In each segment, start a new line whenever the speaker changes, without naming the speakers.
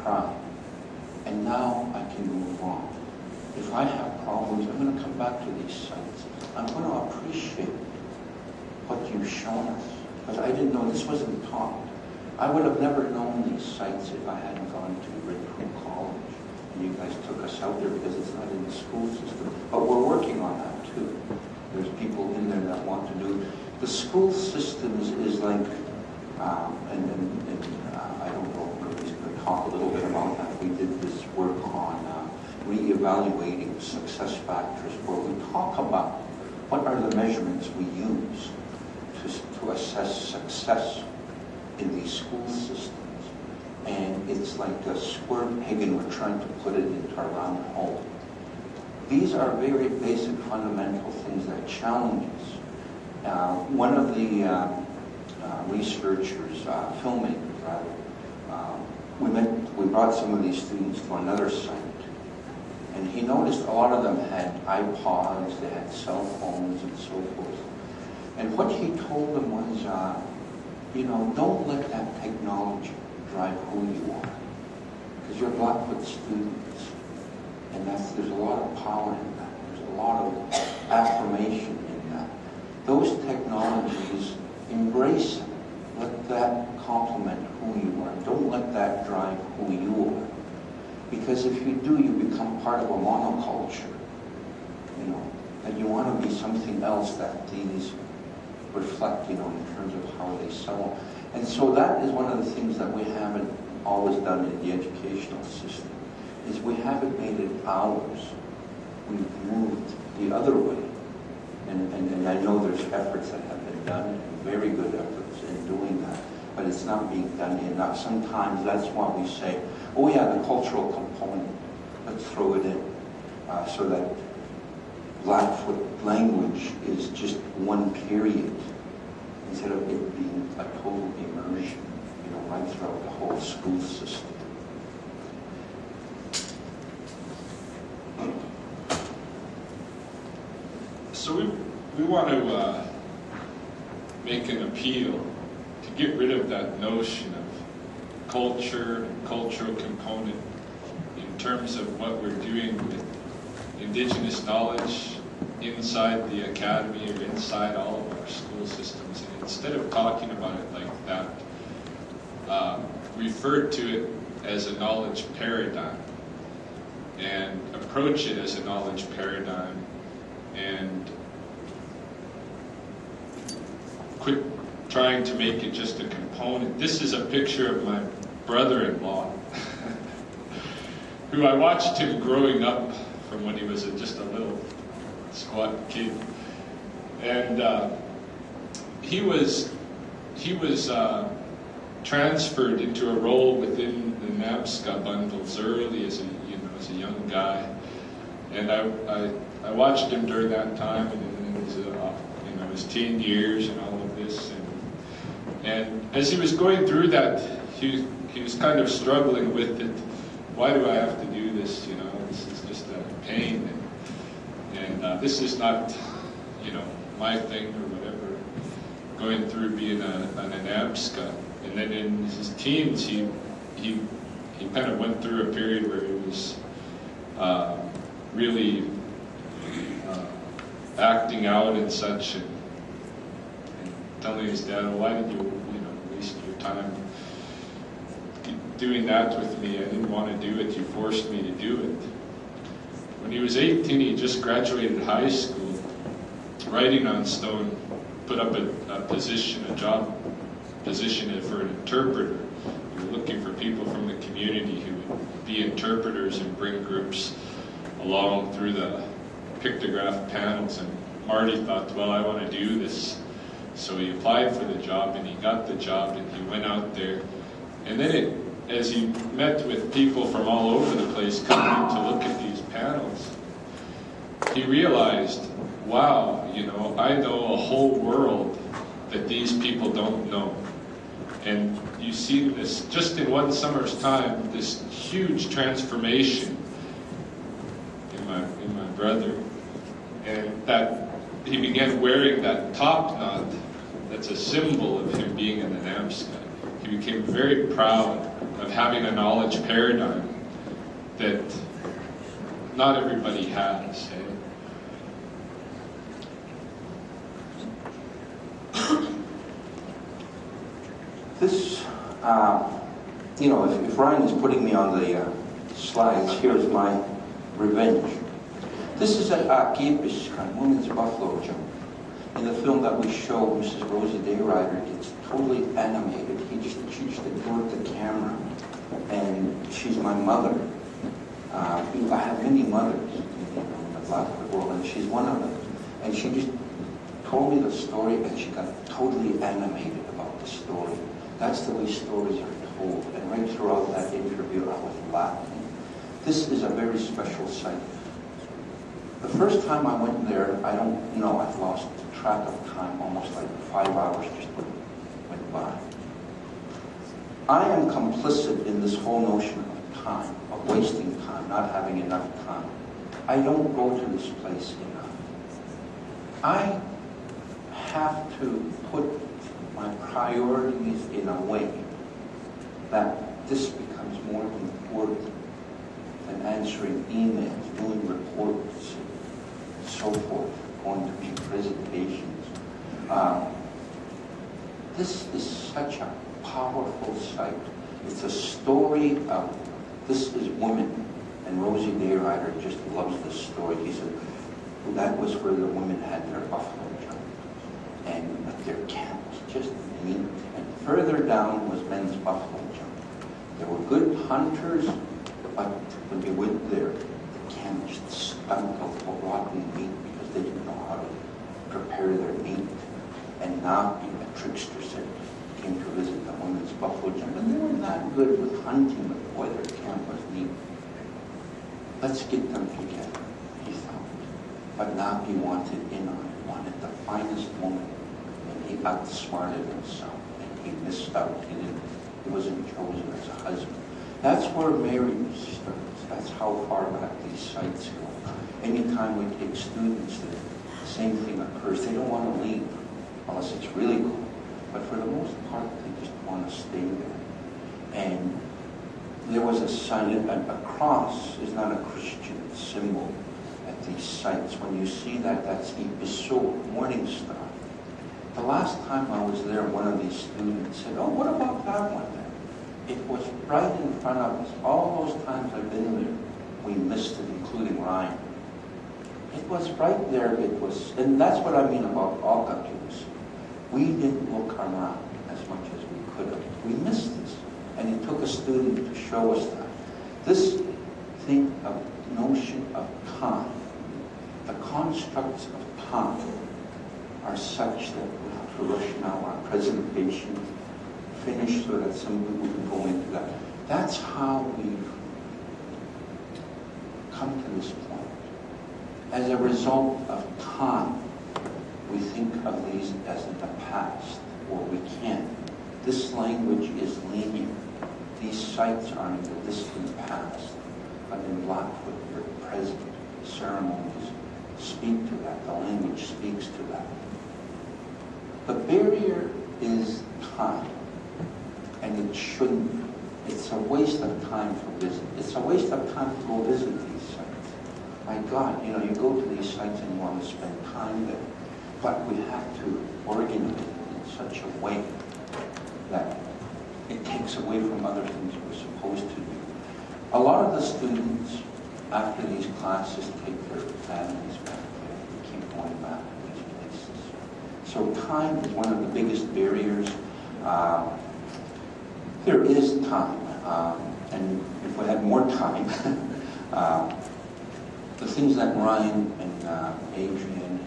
cry. And now I can move on. If I have problems, I'm going to come back to these sites. I'm going to appreciate what you've shown us. Because I didn't know, this wasn't taught. I would have never known these sites if I hadn't gone to Redcomb College. And you guys took us out there because it's not in the school system. But we're working on that too. There's people in there that want to do. The school systems is like, I don't know, he's going to talk a little bit about that. We did this work on re-evaluating success factors where we talk about what are the measurements we use to assess success in these school systems. And it's like a square peg and we're trying to put it into a round hole. These are very basic fundamental things that challenge us. One of the researchers, filmmakers rather, we brought some of these students to another site. And he noticed a lot of them had iPods, they had cell phones and so forth. And what he told them was, don't let that technology drive who you are. Because you're Blackfoot students. And there's a lot of power in that. There's a lot of affirmation in that. Those technologies, embrace them. Let that complement who you are. Don't let that drive who you are. Because if you do, you become part of a monoculture. And you want to be something else that these reflect, in terms of how they sell. And so that is one of the things that we haven't always done in the educational system, is we haven't made it ours. We've moved the other way. And I know there's efforts that have been done, and very good efforts in doing that, but it's not being done enough. Sometimes that's why we say, oh yeah, the cultural component, let's throw it in, so that Blackfoot language is just one period, instead of it being a total immersion, right throughout the whole school system.
So we want to make an appeal to get rid of that notion of culture and cultural component in terms of what we're doing with Indigenous knowledge inside the academy or inside all of our school systems. And instead of talking about it like that, refer to it as a knowledge paradigm and approach it as a knowledge paradigm, and quit trying to make it just a component. This is a picture of my brother-in-law, who I watched him growing up from when he was just a little squat kid, and he was transferred into a role within the NABSCA bundles early as a young guy, and I watched him during that time and in his teen years and all of this, and as he was going through that, he was kind of struggling with it. Why do I have to do this? This is just a pain, and this is not, my thing or whatever. Going through being an ANABSCA, and then in his teens, he kind of went through a period where he was really acting out and such, and telling his dad, "Why did you, waste your time doing that with me? I didn't want to do it. You forced me to do it." When he was 18, he just graduated high school. Writing on stone, put up a job position for an interpreter. We were looking for people from the community who would be interpreters and bring groups along through the pictograph panels. And Marty thought, well, I want to do this. So he applied for the job, and he got the job, and he went out there. And then as he met with people from all over the place coming to look at these panels, he realized, wow, I know a whole world that these people don't know. And you see this, just in one summer's time, this huge transformation in my brother. And that he began wearing that top knot that's a symbol of him being in the NABSCA. He he became very proud of having a knowledge paradigm that not everybody has. Eh?
This, if Ryan is putting me on the slides, here's my revenge. This is a Keepish woman's buffalo jump. In the film that we show, Mrs. Rosie Dayrider gets totally animated. She just adored the camera. And she's my mother. I have many mothers in the Black world, and she's one of them. And she just told me the story, and she got totally animated about the story. That's the way stories are told. And right throughout that interview, I was laughing. This is a very special site. The first time I went there, I don't know, I've lost track of time, almost like 5 hours just went by. I am complicit in this whole notion of time, of wasting time, not having enough time. I don't go to this place enough. I have to put my priorities in a way that this becomes more important than answering emails, doing reports, and so forth, going to make presentations. This is such a powerful site. It's a story of, this is women, and Rosie Dayrider just loves this story. He said, that was where the women had their buffalo jump, and their camps, just neat. And further down was men's buffalo jump. They were good hunters, but when they went there, the camp just stunk of rotten meat because they didn't know how to prepare their meat. And Napi, a trickster, said, came to visit the women's buffalo jump, and they were not good with hunting, but boy, their camp was neat. Let's get them together, he thought. But Napi wanted in on it, wanted the finest woman, and he outsmarted himself, and he missed out. He wasn't chosen as a husband. That's where marriage starts. That's how far back these sites go. Anytime we take students, the same thing occurs. They don't want to leave unless it's really cool. But for the most part, they just want to stay there. And there was a sign, a cross is not a Christian symbol at these sites. When you see that, that's Ibisur, Morning Star. The last time I was there, one of these students said, oh, what about that one there? It was right in front of us. All those times I've been there, we missed it, including Ryan. It was right there. It was, and that's what I mean about Okapus. We didn't look around as much as we could have. We missed this. And it took a student to show us that. This thing of notion of time, the constructs of time are such that we have to rush now our presentation, finish so that some people can go into that. That's how we've come to this point. As a result of time, we think of these as in the past, or we can't. This language is linear. These sites are in the distant past, but in Blackfoot, they're present. Ceremonies speak to that. The language speaks to that. The barrier is time, and it shouldn't be. It's a waste of time for visit. It's a waste of time to go visit these sites. My God, you go to these sites and you want to spend time there. But we have to organize it in such a way that it takes away from other things we're supposed to do. A lot of the students, after these classes, take their families back there. They keep going back to these places. So time is one of the biggest barriers. There is time, and if we had more time, the things that Ryan and Adrian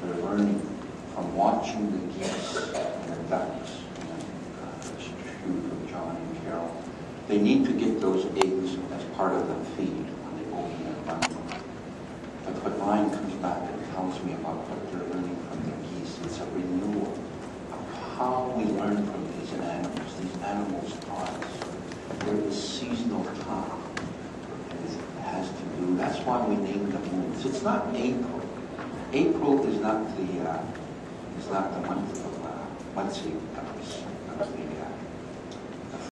they're learning from watching the geese and the ducks, it's true from John and Carol. They need to get those eggs as part of the feed when they open their mouth. But what Ryan comes back and tells me about what they're learning from the geese, it's a renewal of how we learn from these animals. These animals taught us. There is seasonal time. It has to do. That's why we name the moons. It's not April. April is not the month of Matsi, that was the